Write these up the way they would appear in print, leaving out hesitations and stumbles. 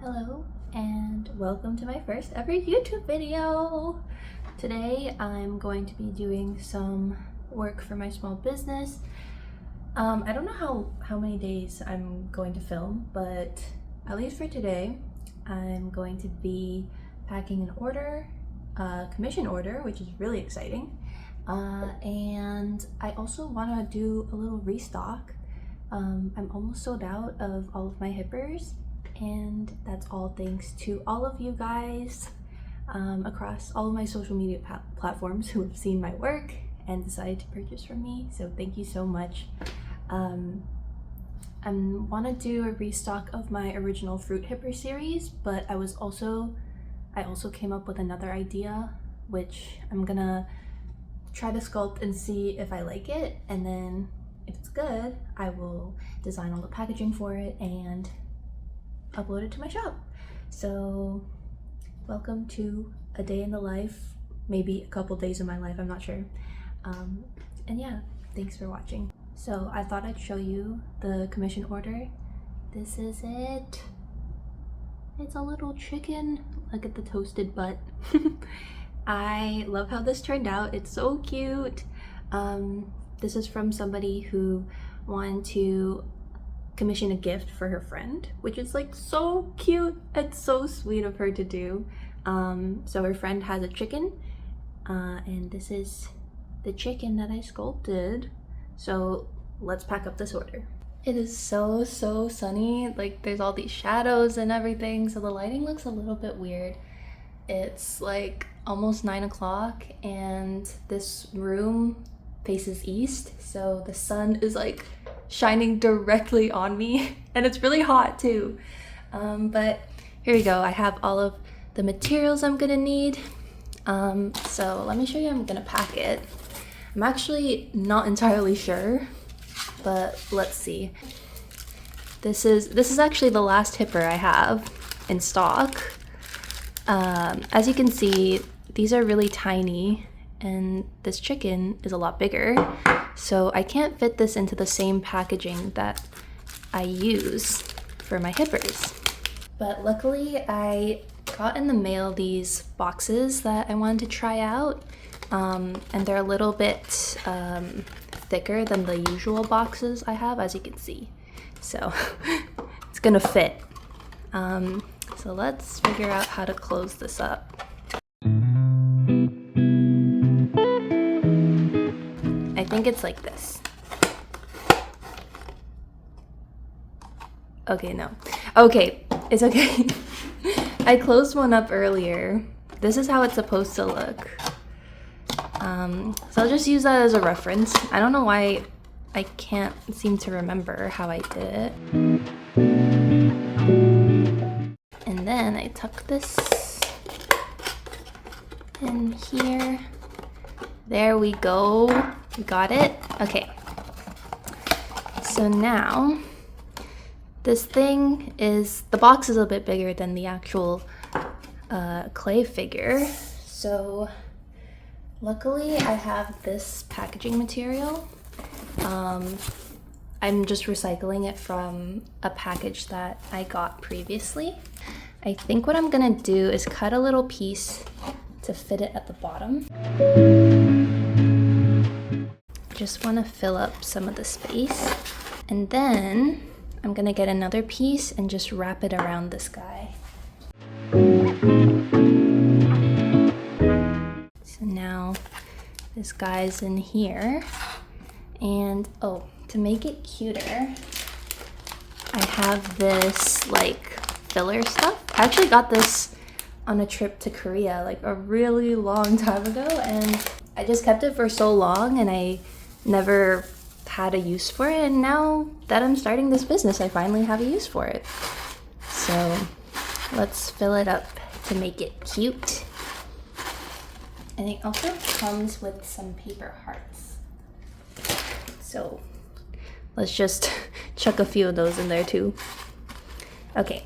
Hello and welcome to my first ever YouTube video. Today I'm going to be doing some work for my small business. I don't know how many days I'm going to film, but at least for today I'm going to be packing an order, a commission order, which is really exciting. And I also want to do a little restock. I'm almost sold out of all of my hippers, and that's all thanks to all of you guys across all of my social media platforms who have seen my work and decided to purchase from me. So thank you so much. I want to do a restock of my original fruit hipper series, but I also came up with another idea, which I'm gonna try to sculpt and see if I like it, and then if it's good, I will design all the packaging for it and upload it to my shop. So welcome to a day in the life, maybe a couple days in my life, I'm not sure. And yeah, thanks for watching. So I thought I'd show you the commission order. This is it. It's a little chicken. Look at the toasted butt. I love how this turned out. It's so cute. This is from somebody who wanted to commission a gift for her friend, which is like so cute. It's so sweet of her to do. So her friend has a chicken, and this is the chicken that I sculpted. So let's pack up this order. It is so sunny. Like there's all these shadows and everything, so the lighting looks a little bit weird. It's like almost 9 o'clock and this room faces east, so the sun is like shining directly on me and it's really hot too. But here we go. I have all of the materials I'm gonna need. So let me show you how I'm gonna pack it. I'm actually not entirely sure, but let's see. This is actually the last hipper I have in stock. As you can see, these are really tiny and this chicken is a lot bigger, so I can't fit this into the same packaging that I use for my hippers. But luckily I got in the mail these boxes that I wanted to try out, and they're a little bit thicker than the usual boxes I have, as you can see. So it's gonna fit. So let's figure out how to close this up. I think it's like this. Okay, no. Okay, it's okay. I closed one up earlier. This is how it's supposed to look. So I'll just use that as a reference. I don't know why I can't seem to remember how I did it. And then I tuck this in here. There we go. We got it. Okay. So now this thing is, the box is a bit bigger than the actual clay figure. So luckily I have this packaging material. I'm just recycling it from a package that I got previously. I think what I'm gonna do is cut a little piece to fit it at the bottom. Just wanna fill up some of the space. And then I'm gonna get another piece and just wrap it around this guy. So now this guy's in here. And oh, to make it cuter, I have this like filler stuff. I actually got this on a trip to Korea like a really long time ago, and I just kept it for so long and I never had a use for it, and now that I'm starting this business I finally have a use for it. So let's fill it up to make it cute. And it also comes with some paper hearts. So let's just chuck a few of those in there too. Okay,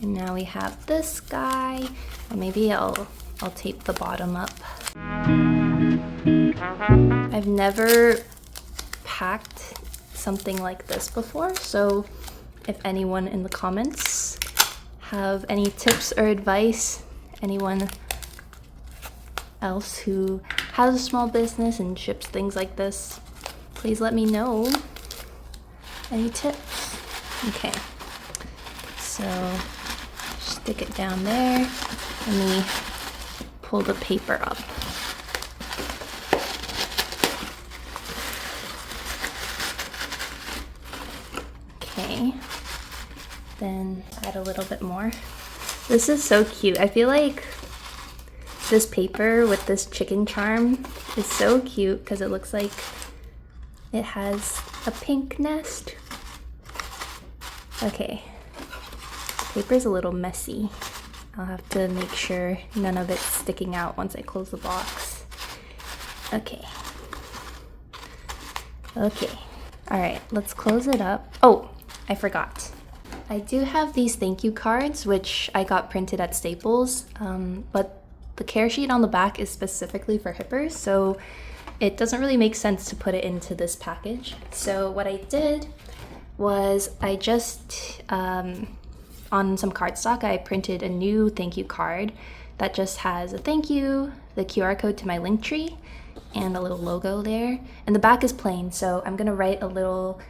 and now we have this guy. Or maybe I'll tape the bottom up. I've never packed something like this before, so if anyone in the comments have any tips or advice, anyone else who has a small business and ships things like this, please let me know. Any tips? Okay, so stick it down there. Let me pull the paper up. Okay, then add a little bit more. This is so cute. I feel like this paper with this chicken charm is so cute because it looks like it has a pink nest. Okay, paper's a little messy. I'll have to make sure none of it's sticking out once I close the box. Okay. Okay. All right, let's close it up. Oh, I forgot. I do have these thank you cards, which I got printed at Staples, but the care sheet on the back is specifically for hippers, so it doesn't really make sense to put it into this package. So what I did was I just, on some cardstock, I printed a new thank you card that just has a thank you, the QR code to my link tree, and a little logo there. And the back is plain, so I'm gonna write a little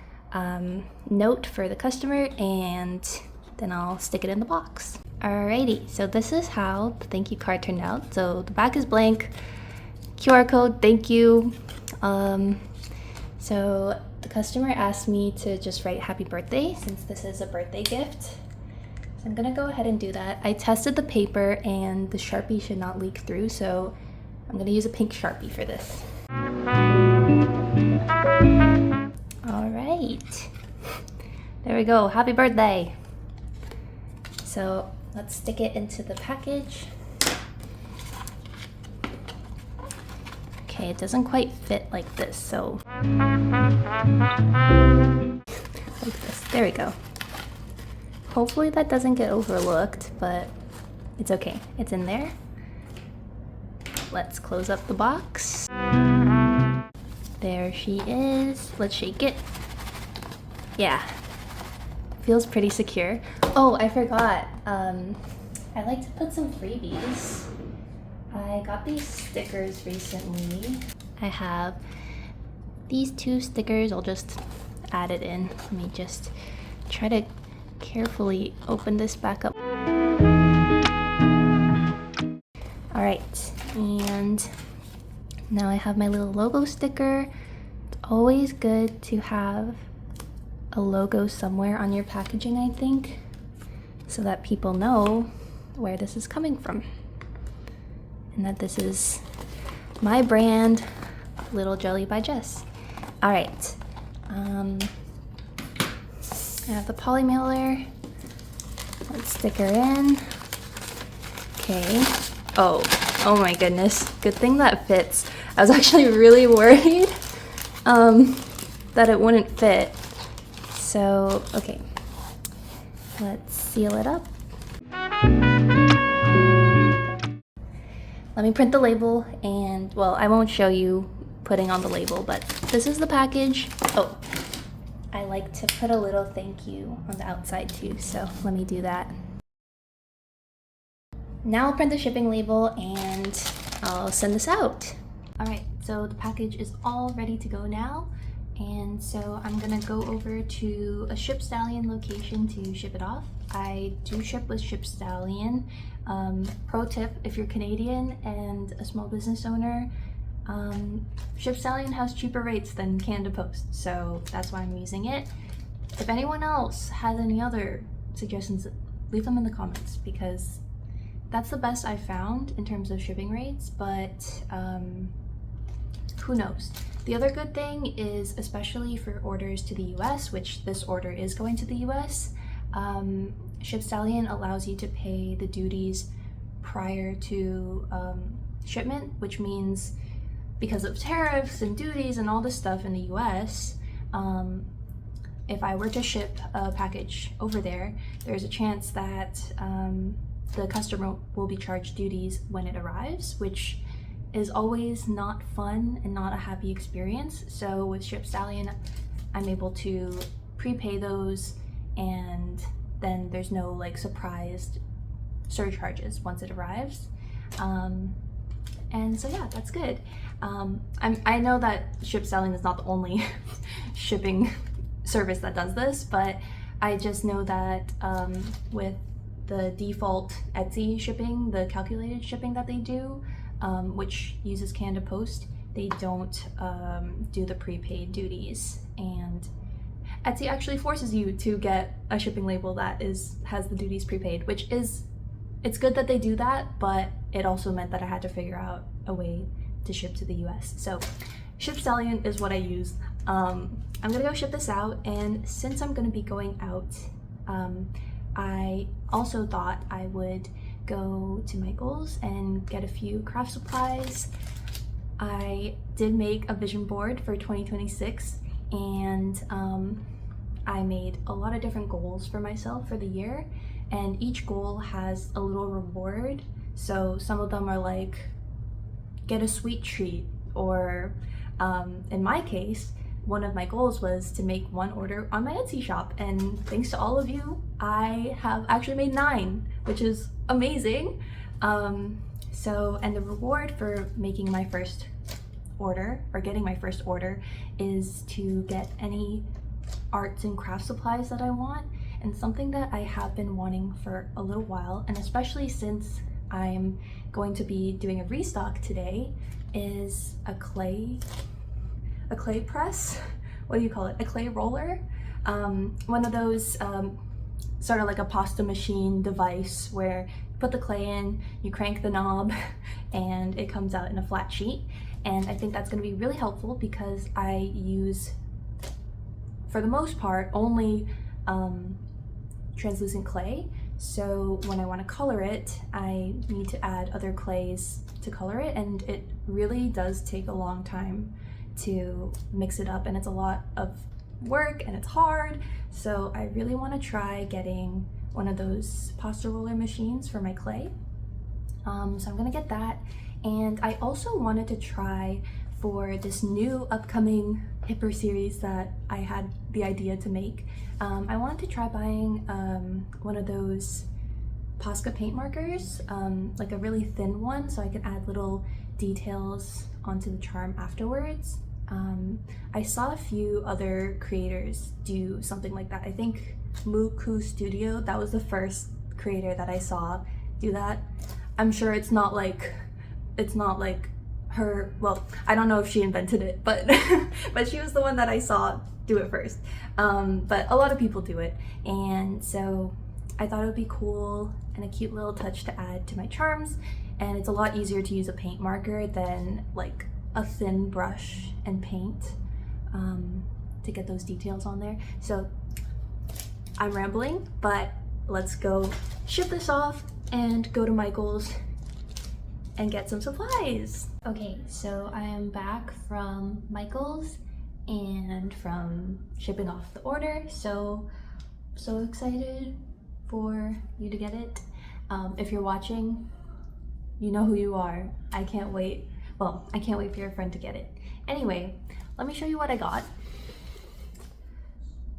note for the customer and then I'll stick it in the box. Alrighty, so this is how the thank you card turned out. So the back is blank, QR code, thank you. So the customer asked me to just write happy birthday since this is a birthday gift. So I'm gonna go ahead and do that. I tested the paper and the Sharpie should not leak through, so I'm gonna use a pink Sharpie for this. All right, there we go, happy birthday. So let's stick it into the package. Okay, it doesn't quite fit like this, so like this, there we go. Hopefully that doesn't get overlooked, but it's okay, it's in there. Let's close up the box. There she is. Let's shake it. Yeah, feels pretty secure. Oh, I forgot. I like to put some freebies. I got these stickers recently. I have these 2 stickers. I'll just add it in. Let me just try to carefully open this back up. All right, and now I have my little logo sticker. It's always good to have a logo somewhere on your packaging, I think, so that people know where this is coming from and that this is my brand, Little Jelly by Jess. All right, I have the poly mailer. Let's stick her in. Okay. Oh my goodness, good thing that fits. I was actually really worried that it wouldn't fit. So, okay, let's seal it up. Let me print the label and, well, I won't show you putting on the label, but this is the package. Oh, I like to put a little thank you on the outside too, so let me do that. Now I'll print the shipping label and I'll send this out. All right, so the package is all ready to go now. And so I'm gonna go over to a ShipStallion location to ship it off. I do ship with ShipStallion. Pro tip, if you're Canadian and a small business owner, ShipStallion has cheaper rates than Canada Post, so that's why I'm using it. If anyone else has any other suggestions, leave them in the comments because that's the best I've found in terms of shipping rates, but who knows? The other good thing is, especially for orders to the US, which this order is going to the US, ShipStallion allows you to pay the duties prior to shipment, which means because of tariffs and duties and all this stuff in the US, if I were to ship a package over there, there's a chance that the customer will be charged duties when it arrives, which is always not fun and not a happy experience. So with ShipStallion, I'm able to prepay those and then there's no like surprised surcharges once it arrives. And so yeah, that's good. I know that ship selling is not the only shipping service that does this, but I just know that with the default Etsy shipping, the calculated shipping that they do, which uses Canada Post, they don't do the prepaid duties. And Etsy actually forces you to get a shipping label that has the duties prepaid, which is, it's good that they do that, but it also meant that I had to figure out a way to ship to the US. So ShipStallion is what I use. I'm gonna go ship this out, and since I'm gonna be going out, I also thought I would go to Michael's and get a few craft supplies. I did make a vision board for 2026, and I made a lot of different goals for myself for the year, and each goal has a little reward. So some of them are like, get a sweet treat, or in my case, one of my goals was to make one order on my Etsy shop, and thanks to all of you, I have actually made 9, which is amazing. And the reward for making my first order, or getting my first order, is to get any arts and craft supplies that I want. And something that I have been wanting for a little while, and especially since I'm going to be doing a restock today, is a clay press. What do you call it? A clay roller. One of those sort of like a pasta machine device where you put the clay in, you crank the knob, and it comes out in a flat sheet. And I think that's going to be really helpful because I use, for the most part, only translucent clay. So when I want to color it, I need to add other clays to color it, and it really does take a long time to mix it up, and it's a lot of work and it's hard. So I really want to try getting one of those pasta roller machines for my clay. So I'm gonna get that. And I also wanted to try, for this new upcoming hipper series that I had the idea to make, I wanted to try buying one of those Posca paint markers, like a really thin one, so I could add little details onto the charm afterwards. I saw a few other creators do something like that. I think Muku Studio, that was the first creator that I saw do that. I'm sure it's not like her, well, I don't know if she invented it, but but she was the one that I saw do it first. But a lot of people do it, and so I thought it would be cool and a cute little touch to add to my charms. And it's a lot easier to use a paint marker than like a thin brush and paint to get those details on there. So I'm rambling, but let's go ship this off and go to Michael's and get some supplies. Okay, so I am back from Michael's and from shipping off the order. So excited for you to get it. If you're watching, you know who you are. I can't wait. Well, I can't wait for your friend to get it. Anyway, let me show you what I got.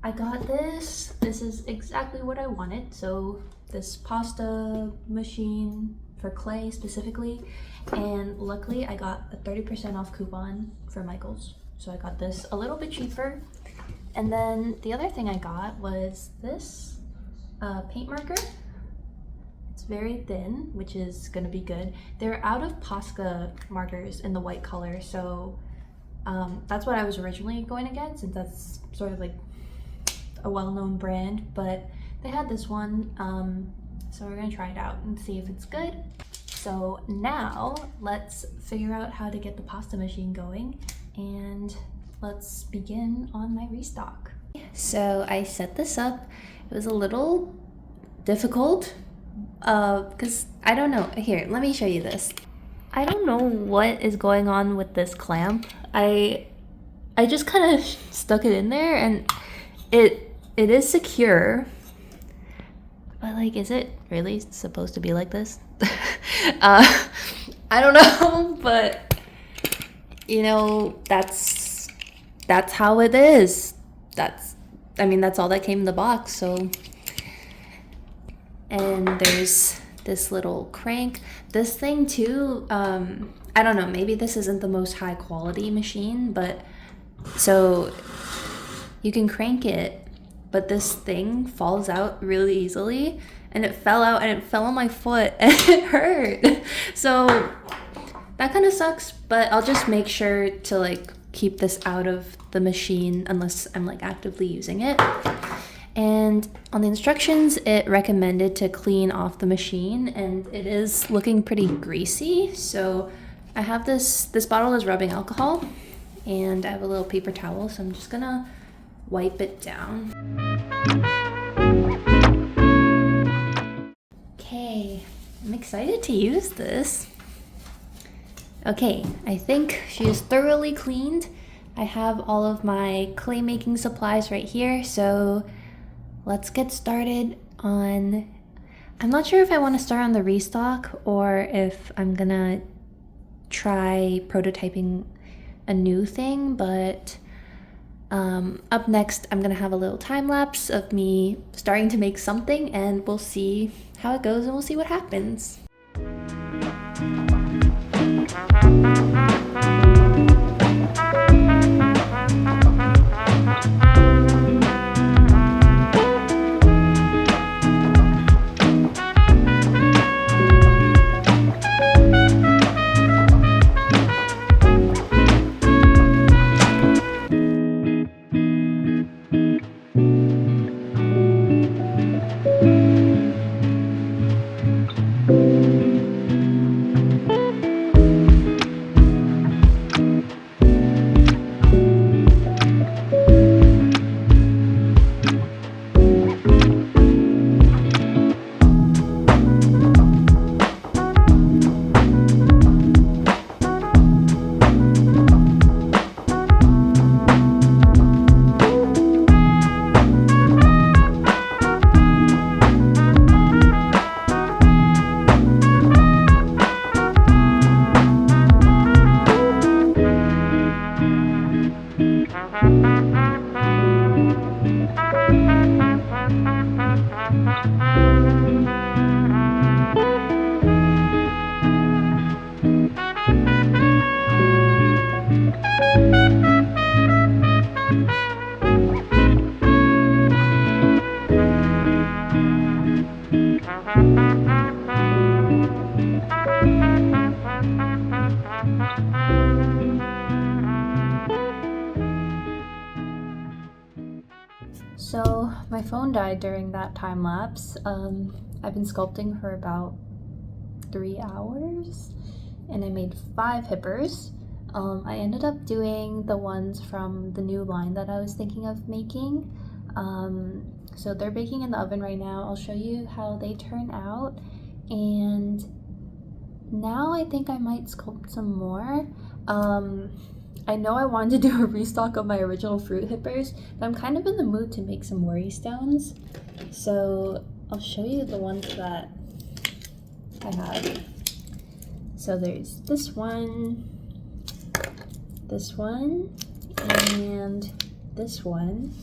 I got this. This is exactly what I wanted. So this pasta machine for clay specifically, and luckily I got a 30% off coupon for Michael's. So I got this a little bit cheaper. And then the other thing I got was this paint marker. It's very thin, which is gonna be good. They're out of Posca markers in the white color, so that's what I was originally going to get, since that's sort of like a well-known brand, but they had this one, so we're gonna try it out and see if it's good. So now let's figure out how to get the pasta machine going, and let's begin on my restock. So I set this up. It was a little difficult because I don't know. Here, let me show you this. I don't know what is going on with this clamp. I just kind of stuck it in there, and it is secure, but like, is it really supposed to be like this? I don't know, but you know, that's how it is. That's all that came in the box. So and there's this little crank. This thing too, I don't know, maybe this isn't the most high quality machine, but so you can crank it, but this thing falls out really easily, and it fell out and it fell on my foot and it hurt. So that kind of sucks, but I'll just make sure to like keep this out of the machine unless I'm like actively using it. And on the instructions, it recommended to clean off the machine, and it is looking pretty greasy. So I have this bottle is rubbing alcohol, and I have a little paper towel, so I'm just gonna wipe it down. Okay, I'm excited to use this. Okay, I think she is thoroughly cleaned. I have all of my clay making supplies right here, so let's get started on, I'm not sure if I want to start on the Restock or if I'm gonna try prototyping a new thing, but up next I'm gonna have a little time lapse of me starting to make something, and we'll see how it goes and we'll see what happens. So my phone died during that time lapse. I've been sculpting for about 3 hours and I made 5 hippers. I ended up doing the ones from the new line that I was thinking of making. So they're baking in the oven right now. I'll show you how they turn out. And now I think I might sculpt some more. I know I wanted to do a restock of my original fruit hippers, but I'm kind of in the mood to make some worry stones. So I'll show you the ones that I have. So there's this one, and this one.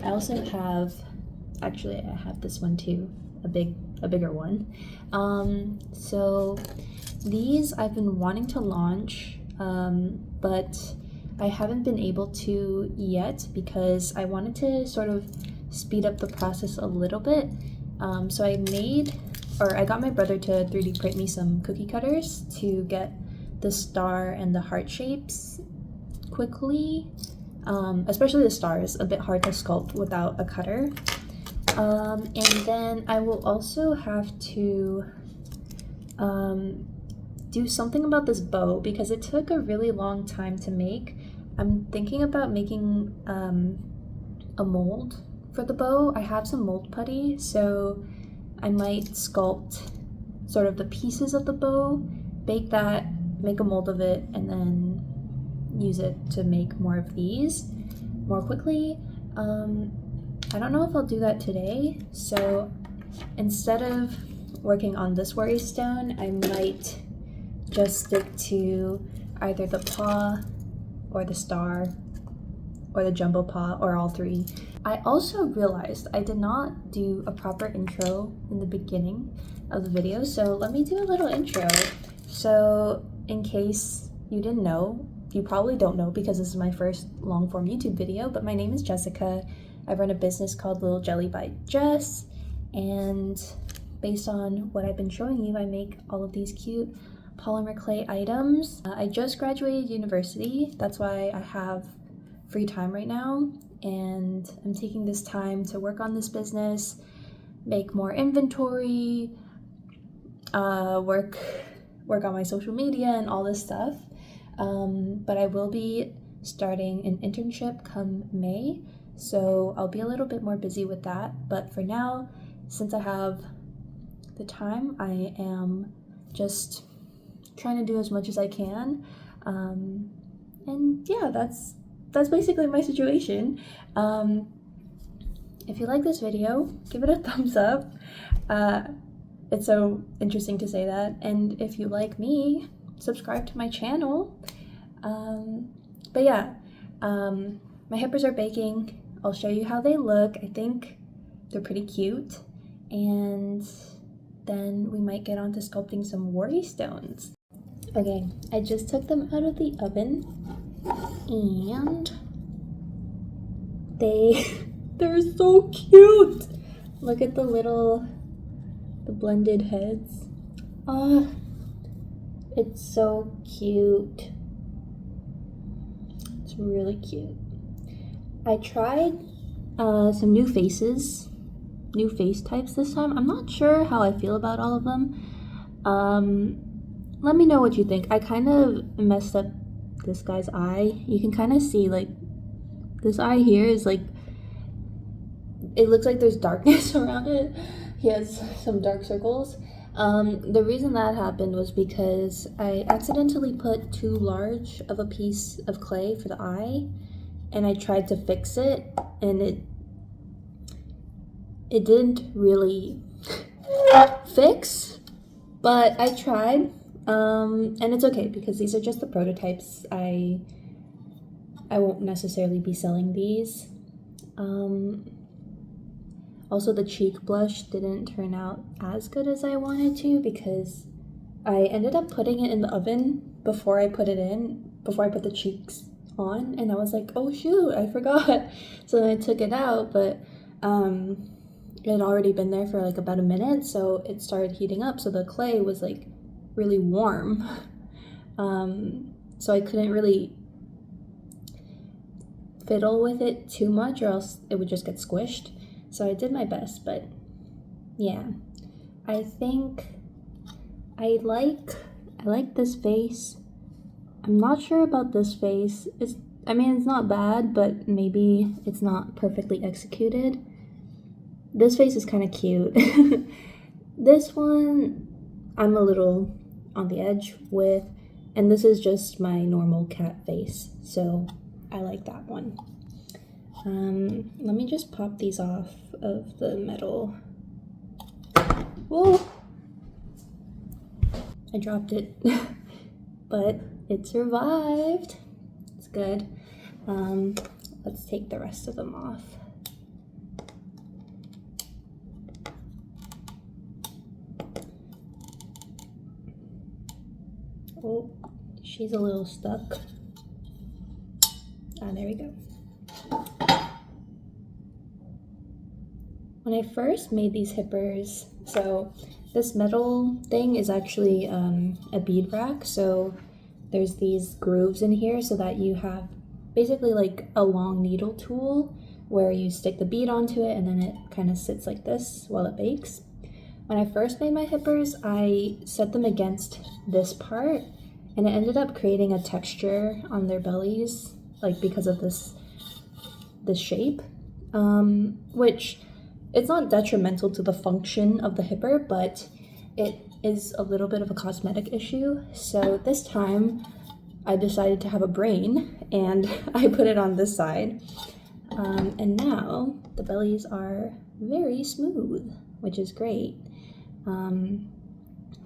I also have, actually I have this one too, a bigger one. So these I've been wanting to launch, but I haven't been able to yet because I wanted to sort of speed up the process a little bit. So I got my brother to 3D print me some cookie cutters to get the star and the heart shapes quickly. Especially the star is a bit hard to sculpt without a cutter. And then I will also have to do something about this bow because it took a really long time to make. I'm thinking about making a mold for the bow. I have some mold putty, so I might sculpt sort of the pieces of the bow, bake that, make a mold of it, and then use it to make more of these more quickly. I don't know if I'll do that today, so instead of working on this worry stone, I might just stick to either the paw or the star or the jumbo pot, or all three. I also realized I did not do a proper intro in the beginning of the video, so let me do a little intro. So in case you didn't know, you probably don't know because this is my first long form YouTube video, but my name is Jessica. I run a business called Little Jelly by Jess, and based on what I've been showing you, I make all of these cute polymer clay items. I just graduated university, that's why I have free time right now, and I'm taking this time to work on this business, make more inventory, work on my social media and all this stuff. But I will be starting an internship come May, so I'll be a little bit more busy with that. But for now, since I have the time, I am just trying to do as much as I can. And yeah, that's basically my situation. If you like this video, give it a thumbs up. It's so interesting to say that. And if you like me, subscribe to my channel. But yeah, my hippers are baking. I'll show you how they look. I think they're pretty cute. And then we might get on to sculpting some worry stones. Okay, I just took them out of the oven, and they're so cute. Look at the blended heads. Oh, it's so cute. It's really cute. I tried some new face types this time. I'm not sure how I feel about all of them. Let me know what you think. I kind of messed up this guy's eye. You can kind of see, like, this eye here is like, it looks like there's darkness around it. He has some dark circles. The reason that happened was because I accidentally put too large of a piece of clay for the eye, and I tried to fix it, and it didn't really fix, but I tried. And it's okay because these are just the prototypes. I won't necessarily be selling these. Also, the cheek blush didn't turn out as good as I wanted to because I ended up putting it in the oven before I put the cheeks on, and I was like, oh shoot, I forgot. So then I took it out, but it had already been there for like about a minute, so it started heating up, so the clay was like really warm. So I couldn't really fiddle with it too much, or else it would just get squished. So I did my best, but yeah, I think I like this face. I'm not sure about this face. It's not bad, but maybe it's not perfectly executed. This face is kind of cute. This one I'm a little on the edge with, and this is just my normal cat face, so I like that one. Let me just pop these off of the metal. Whoa! I dropped it, but it survived. It's good. Let's take the rest of them off. Oh, she's a little stuck. Ah, there we go. When I first made these hippers, so this metal thing is actually a bead rack, so there's these grooves in here so that you have basically like a long needle tool where you stick the bead onto it and then it kind of sits like this while it bakes. When I first made my hippers, I set them against this part, and it ended up creating a texture on their bellies, like because of this shape, which it's not detrimental to the function of the hipper, but it is a little bit of a cosmetic issue. So this time I decided to have a brain, and I put it on this side, and now the bellies are very smooth, which is great.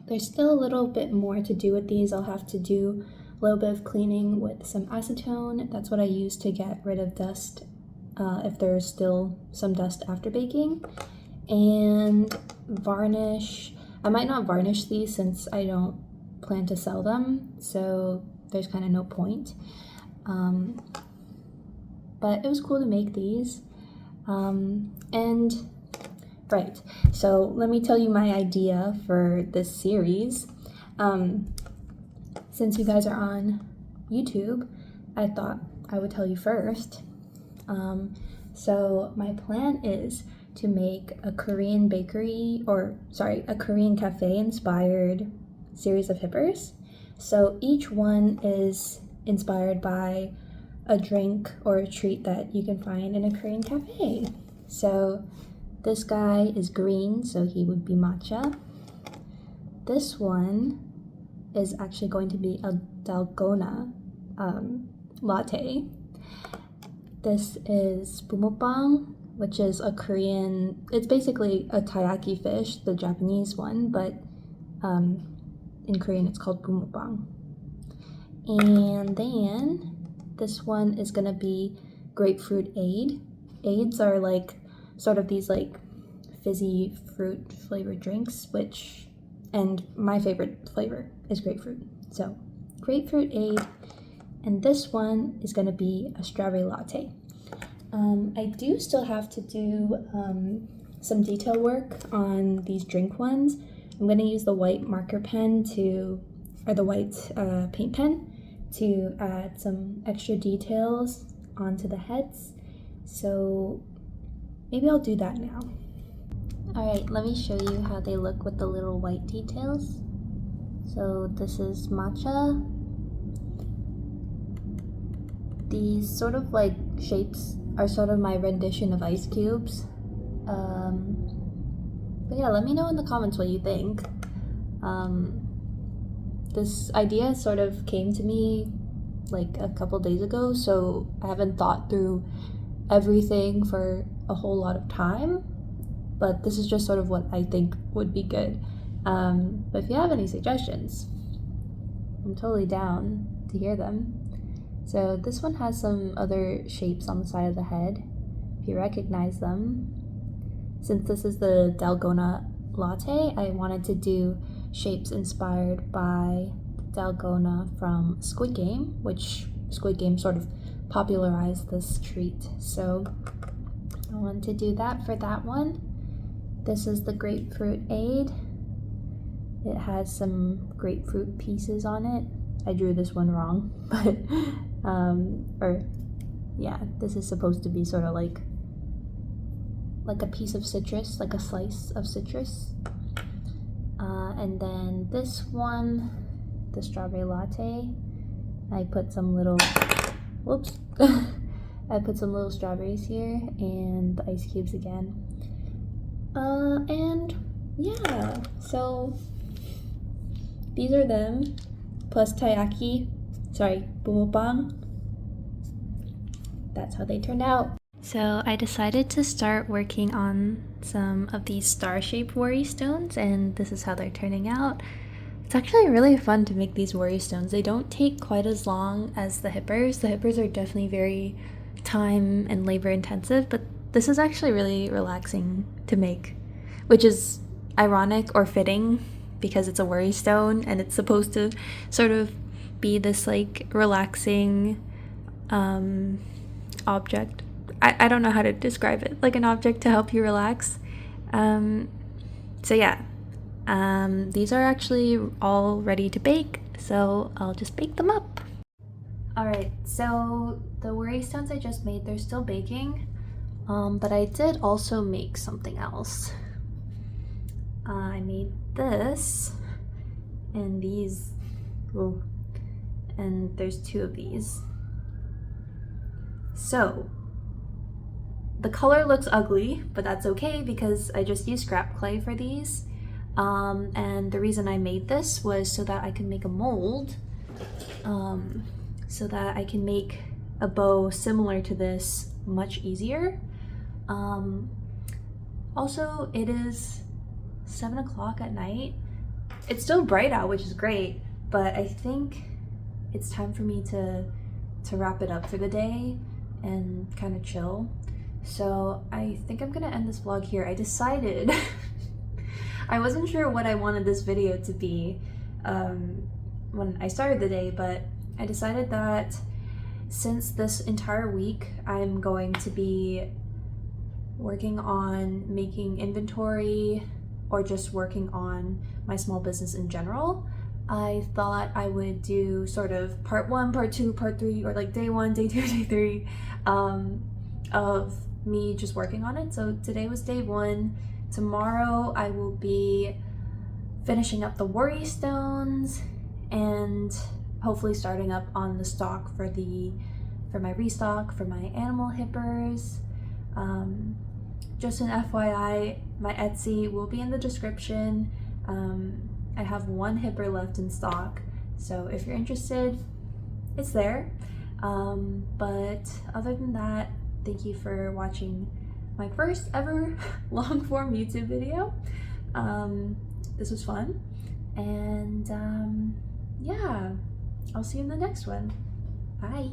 There's still a little bit more to do with these. I'll have to do little bit of cleaning with some acetone. That's what I use to get rid of dust if there's still some dust after baking. And varnish. I might not varnish these since I don't plan to sell them, so there's kind of no point. But it was cool to make these. And right, so let me tell you my idea for this series. Since you guys are on YouTube, I thought I would tell you first. So my plan is to make a Korean bakery, a Korean cafe inspired series of hippers. So each one is inspired by a drink or a treat that you can find in a Korean cafe. So this guy is green, so he would be matcha. This one is actually going to be a dalgona latte. This is bumukbang, which is a Korean, it's basically a taiyaki fish, the Japanese one, but in Korean it's called bumukbang. And then this one is gonna be grapefruit aid. Aids are like sort of these like fizzy fruit flavored drinks, and my favorite flavor is grapefruit. So grapefruit aid, and this one is gonna be a strawberry latte. I do still have to do some detail work on these drink ones. I'm gonna use the white marker pen or the white paint pen to add some extra details onto the heads. So maybe I'll do that now. Alright, let me show you how they look with the little white details. So this is matcha. These sort of like shapes are sort of my rendition of ice cubes. But yeah, let me know in the comments what you think. This idea sort of came to me like a couple days ago, so I haven't thought through everything for a whole lot of time, but this is just sort of what I think would be good. But if you have any suggestions, I'm totally down to hear them. So this one has some other shapes on the side of the head, if you recognize them. Since this is the dalgona latte, I wanted to do shapes inspired by dalgona from Squid Game, which Squid Game sort of popularized this treat. So I wanted to do that for that one. This is the grapefruit aid. It has some grapefruit pieces on it. I drew this one wrong, but this is supposed to be sort of like a piece of citrus, like a slice of citrus. And then this one, the strawberry latte, I put some little, I put some little strawberries here and the ice cubes again. And yeah, so these are them, plus bumukbang. That's how they turned out. So I decided to start working on some of these star-shaped worry stones, and this is how they're turning out. It's actually really fun to make these worry stones. They don't take quite as long as the hippers. The hippers are definitely very time and labor intensive, but this is actually really relaxing to make, which is ironic or fitting because it's a worry stone and it's supposed to sort of be this like relaxing object. I don't know how to describe it, like an object to help you relax. So yeah, these are actually all ready to bake, so I'll just bake them up. Alright, so the worry stones I just made, they're still baking, but I did also make something else. I made this, and these, and there's two of these. So the color looks ugly, but that's okay because I just used scrap clay for these. And the reason I made this was so that I could make a mold, so that I can make a bow similar to this much easier. Also, it is 7 o'clock at night. It's still bright out, which is great, but I think it's time for me to wrap it up for the day and kind of chill. So I think I'm gonna end this vlog here. I decided I wasn't sure what I wanted this video to be when I started the day, but I decided that since this entire week I'm going to be working on making inventory or just working on my small business in general, I thought I would do sort of part 1, part 2, part 3, or like day 1, day 2, day 3 of me just working on it. So today was day 1. Tomorrow I will be finishing up the worry stones and hopefully starting up on the stock for my restock for my animal hippers. Just an FYI, my Etsy will be in the description. I have 1 hipper left in stock, so if you're interested, it's there. But other than that, thank you for watching my first ever long form YouTube video. This was fun, and yeah, I'll see you in the next one. Bye.